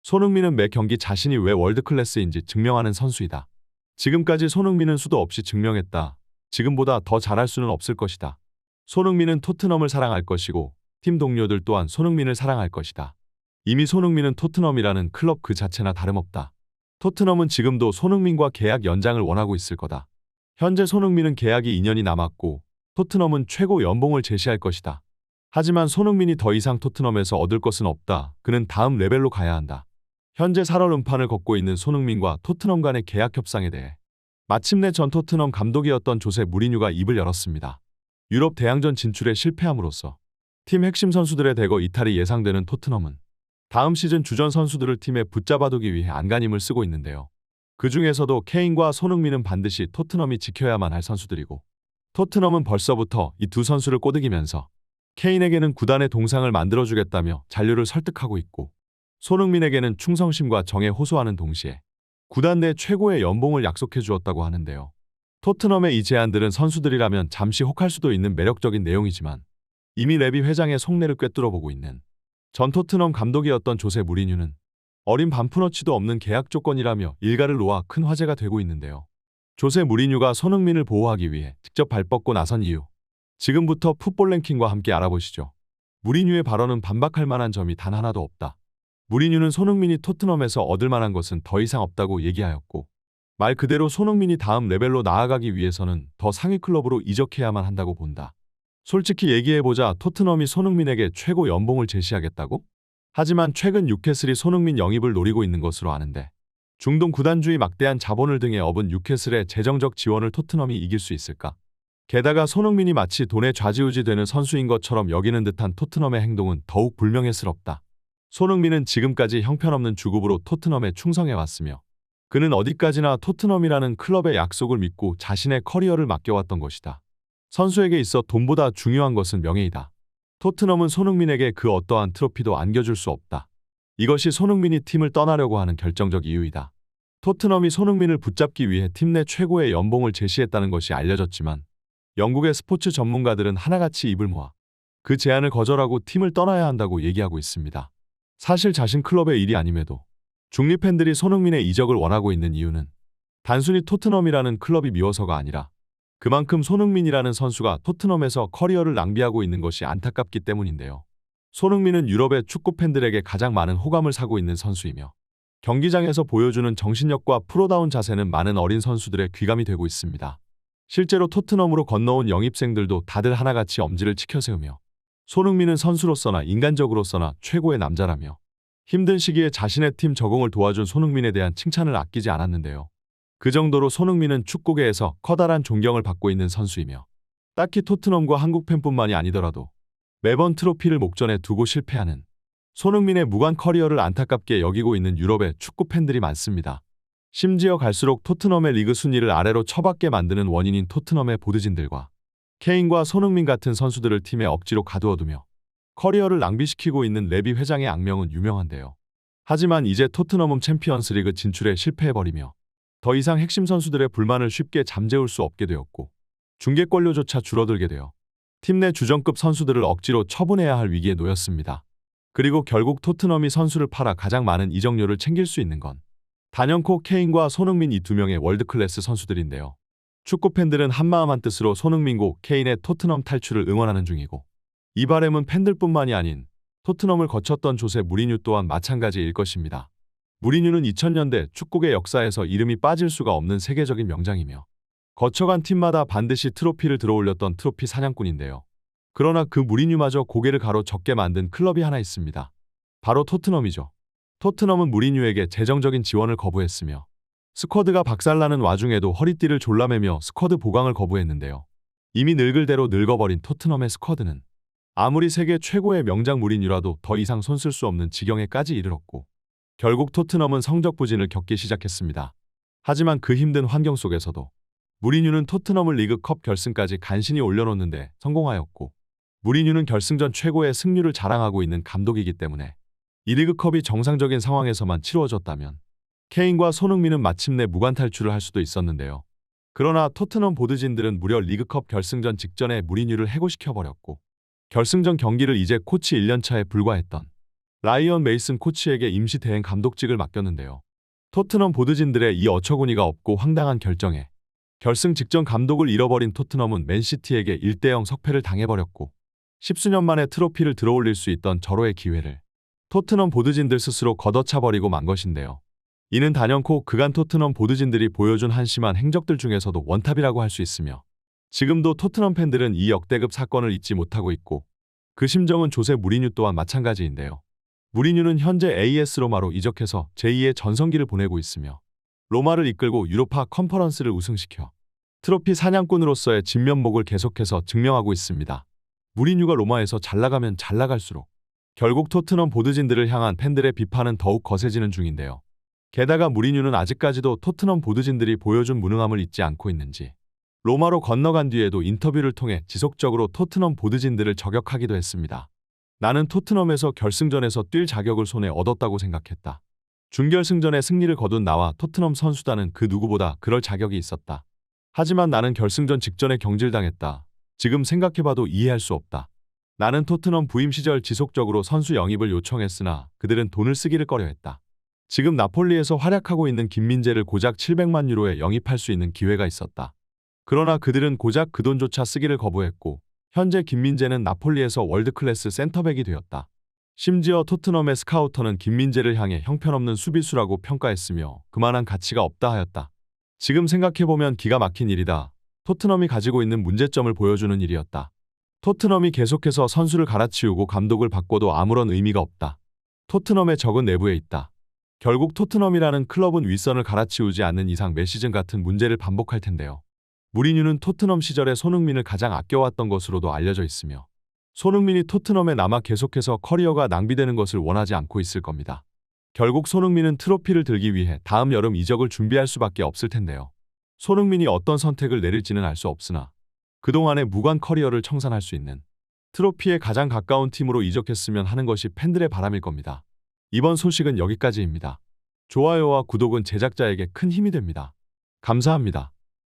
손흥민은 매 경기 자신이 왜 월드클래스인지 증명하는 선수이다. 지금까지 손흥민은 수도 없이 증명했다. 지금보다 더 잘할 수는 없을 것이다. 손흥민은 토트넘을 사랑할 것이고 팀 동료들 또한 손흥민을 사랑할 것이다. 이미 손흥민은 토트넘이라는 클럽 그 자체나 다름없다. 토트넘은 지금도 손흥민과 계약 연장을 원하고 있을 거다. 현재 손흥민은 계약이 2년이 남았고 토트넘은 최고 연봉을 제시할 것이다. 하지만 손흥민이 더 이상 토트넘에서 얻을 것은 없다. 그는 다음 레벨로 가야 한다. 현재 살얼음판을 걷고 있는 손흥민과 토트넘 간의 계약 협상에 대해 마침내 전 토트넘 감독이었던 조세 무리뉴가 입을 열었습니다. 유럽 대항전 진출에 실패함으로써 팀 핵심 선수들의 대거 이탈이 예상되는 토트넘은 다음 시즌 주전 선수들을 팀에 붙잡아두기 위해 안간힘을 쓰고 있는데요. 그 중에서도 케인과 손흥민은 반드시 토트넘이 지켜야만 할 선수들이고 토트넘은 벌써부터 이 두 선수를 꼬드기면서 케인에게는 구단의 동상을 만들어주겠다며 잔류를 설득하고 있고 손흥민에게는 충성심과 정에 호소하는 동시에 구단 내 최고의 연봉을 약속해 주었다고 하는데요. 토트넘의 이 제안들은 선수들이라면 잠시 혹할 수도 있는 매력적인 내용이지만 이미 레비 회장의 속내를 꿰뚫어 보고 있는 전 토트넘 감독이었던 조세 무리뉴는 어린 반푼어치도 없는 계약 조건이라며 일가를 놓아 큰 화제가 되고 있는데요. 조세 무리뉴가 손흥민을 보호하기 위해 직접 발뻗고 나선 이유. 지금부터 풋볼 랭킹과 함께 알아보시죠. 무리뉴의 발언은 반박할 만한 점이 단 하나도 없다. 무리뉴는 손흥민이 토트넘에서 얻을 만한 것은 더 이상 없다고 얘기하였고 말 그대로 손흥민이 다음 레벨로 나아가기 위해서는 더 상위 클럽으로 이적해야만 한다고 본다. 솔직히 얘기해보자 토트넘이 손흥민에게 최고 연봉을 제시하겠다고? 하지만 최근 뉴캐슬이 손흥민 영입을 노리고 있는 것으로 아는데 중동 구단주의 막대한 자본을 등에 업은 뉴캐슬의 재정적 지원을 토트넘이 이길 수 있을까? 게다가 손흥민이 마치 돈에 좌지우지되는 선수인 것처럼 여기는 듯한 토트넘의 행동은 더욱 불명예스럽다. 손흥민은 지금까지 형편없는 주급으로 토트넘에 충성해왔으며 그는 어디까지나 토트넘이라는 클럽의 약속을 믿고 자신의 커리어를 맡겨왔던 것이다. 선수에게 있어 돈보다 중요한 것은 명예이다. 토트넘은 손흥민에게 그 어떠한 트로피도 안겨줄 수 없다. 이것이 손흥민이 팀을 떠나려고 하는 결정적 이유이다. 토트넘이 손흥민을 붙잡기 위해 팀 내 최고의 연봉을 제시했다는 것이 알려졌지만 영국의 스포츠 전문가들은 하나같이 입을 모아 그 제안을 거절하고 팀을 떠나야 한다고 얘기하고 있습니다. 사실 자신 클럽의 일이 아님에도 중립 팬들이 손흥민의 이적을 원하고 있는 이유는 단순히 토트넘이라는 클럽이 미워서가 아니라 그만큼 손흥민이라는 선수가 토트넘에서 커리어를 낭비하고 있는 것이 안타깝기 때문인데요. 손흥민은 유럽의 축구 팬들에게 가장 많은 호감을 사고 있는 선수이며 경기장에서 보여주는 정신력과 프로다운 자세는 많은 어린 선수들의 귀감이 되고 있습니다. 실제로 토트넘으로 건너온 영입생들도 다들 하나같이 엄지를 치켜세우며 손흥민은 선수로서나 인간적으로서나 최고의 남자라며 힘든 시기에 자신의 팀 적응을 도와준 손흥민에 대한 칭찬을 아끼지 않았는데요. 그 정도로 손흥민은 축구계에서 커다란 존경을 받고 있는 선수이며 딱히 토트넘과 한국 팬뿐만이 아니더라도 매번 트로피를 목전에 두고 실패하는 손흥민의 무관 커리어를 안타깝게 여기고 있는 유럽의 축구 팬들이 많습니다. 심지어 갈수록 토트넘의 리그 순위를 아래로 처박게 만드는 원인인 토트넘의 보드진들과 케인과 손흥민 같은 선수들을 팀에 억지로 가두어두며 커리어를 낭비시키고 있는 레비 회장의 악명은 유명한데요. 하지만 이제 토트넘은 챔피언스리그 진출에 실패해버리며 더 이상 핵심 선수들의 불만을 쉽게 잠재울 수 없게 되었고 중계권료조차 줄어들게 되어 팀 내 주전급 선수들을 억지로 처분해야 할 위기에 놓였습니다. 그리고 결국 토트넘이 선수를 팔아 가장 많은 이적료를 챙길 수 있는 건 단연코 케인과 손흥민 이 두 명의 월드클래스 선수들인데요. 축구 팬들은 한마음 한뜻으로 손흥민고 케인의 토트넘 탈출을 응원하는 중이고 이 바람은 팬들뿐만이 아닌 토트넘을 거쳤던 조세 무리뉴 또한 마찬가지일 것입니다. 무리뉴는 2000년대 축구계 역사에서 이름이 빠질 수가 없는 세계적인 명장이며 거쳐간 팀마다 반드시 트로피를 들어올렸던 트로피 사냥꾼인데요. 그러나 그 무리뉴마저 고개를 가로젓게 만든 클럽이 하나 있습니다. 바로 토트넘이죠. 토트넘은 무리뉴에게 재정적인 지원을 거부했으며 스쿼드가 박살나는 와중에도 허리띠를 졸라매며 스쿼드 보강을 거부했는데요. 이미 늙을 대로 늙어버린 토트넘의 스쿼드는 아무리 세계 최고의 명장 무리뉴라도 더 이상 손쓸 수 없는 지경에까지 이르렀고 결국 토트넘은 성적 부진을 겪기 시작했습니다. 하지만 그 힘든 환경 속에서도 무리뉴는 토트넘을 리그컵 결승까지 간신히 올려놓는데 성공하였고 무리뉴는 결승전 최고의 승률을 자랑하고 있는 감독이기 때문에 이 리그컵이 정상적인 상황에서만 치루어졌다면 케인과 손흥민은 마침내 무관 탈출을 할 수도 있었는데요. 그러나 토트넘 보드진들은 무려 리그컵 결승전 직전에 무리뉴를 해고시켜버렸고 결승전 경기를 이제 코치 1년차에 불과했던 라이언 메이슨 코치에게 임시 대행 감독직을 맡겼는데요. 토트넘 보드진들의 이 어처구니가 없고 황당한 결정에 결승 직전 감독을 잃어버린 토트넘은 맨시티에게 1대0 석패를 당해버렸고 10수년 만에 트로피를 들어올릴 수 있던 절호의 기회를 토트넘 보드진들 스스로 걷어차버리고 만 것인데요. 이는 단연코 그간 토트넘 보드진들이 보여준 한심한 행적들 중에서도 원탑이라고 할 수 있으며 지금도 토트넘 팬들은 이 역대급 사건을 잊지 못하고 있고 그 심정은 조세 무리뉴 또한 마찬가지인데요. 무리뉴는 현재 AS 로마로 이적해서 제2의 전성기를 보내고 있으며 로마를 이끌고 유로파 컨퍼런스를 우승시켜 트로피 사냥꾼으로서의 진면목을 계속해서 증명하고 있습니다. 무리뉴가 로마에서 잘 나가면 잘 나갈수록 결국 토트넘 보드진들을 향한 팬들의 비판은 더욱 거세지는 중인데요. 게다가 무리뉴는 아직까지도 토트넘 보드진들이 보여준 무능함을 잊지 않고 있는지 로마로 건너간 뒤에도 인터뷰를 통해 지속적으로 토트넘 보드진들을 저격하기도 했습니다. 나는 토트넘에서 결승전에서 뛸 자격을 손에 얻었다고 생각했다. 준결승전에 승리를 거둔 나와 토트넘 선수단은 그 누구보다 그럴 자격이 있었다. 하지만 나는 결승전 직전에 경질당했다. 지금 생각해봐도 이해할 수 없다. 나는 토트넘 부임 시절 지속적으로 선수 영입을 요청했으나 그들은 돈을 쓰기를 꺼려했다. 지금 나폴리에서 활약하고 있는 김민재를 고작 700만 유로에 영입할 수 있는 기회가 있었다. 그러나 그들은 고작 그 돈조차 쓰기를 거부했고 현재 김민재는 나폴리에서 월드클래스 센터백이 되었다. 심지어 토트넘의 스카우터는 김민재를 향해 형편없는 수비수라고 평가했으며 그만한 가치가 없다 하였다. 지금 생각해보면 기가 막힌 일이다. 토트넘이 가지고 있는 문제점을 보여주는 일이었다. 토트넘이 계속해서 선수를 갈아치우고 감독을 바꿔도 아무런 의미가 없다. 토트넘의 적은 내부에 있다. 결국 토트넘이라는 클럽은 윗선을 갈아치우지 않는 이상 매 시즌 같은 문제를 반복할 텐데요. 무리뉴는 토트넘 시절에 손흥민을 가장 아껴왔던 것으로도 알려져 있으며 손흥민이 토트넘에 남아 계속해서 커리어가 낭비되는 것을 원하지 않고 있을 겁니다. 결국 손흥민은 트로피를 들기 위해 다음 여름 이적을 준비할 수밖에 없을 텐데요. 손흥민이 어떤 선택을 내릴지는 알 수 없으나 그동안의 무관 커리어를 청산할 수 있는 트로피에 가장 가까운 팀으로 이적했으면 하는 것이 팬들의 바람일 겁니다. 이번 소식은 여기까지입니다. 좋아요와 구독은 제작자에게 큰 힘이 됩니다. 감사합니다.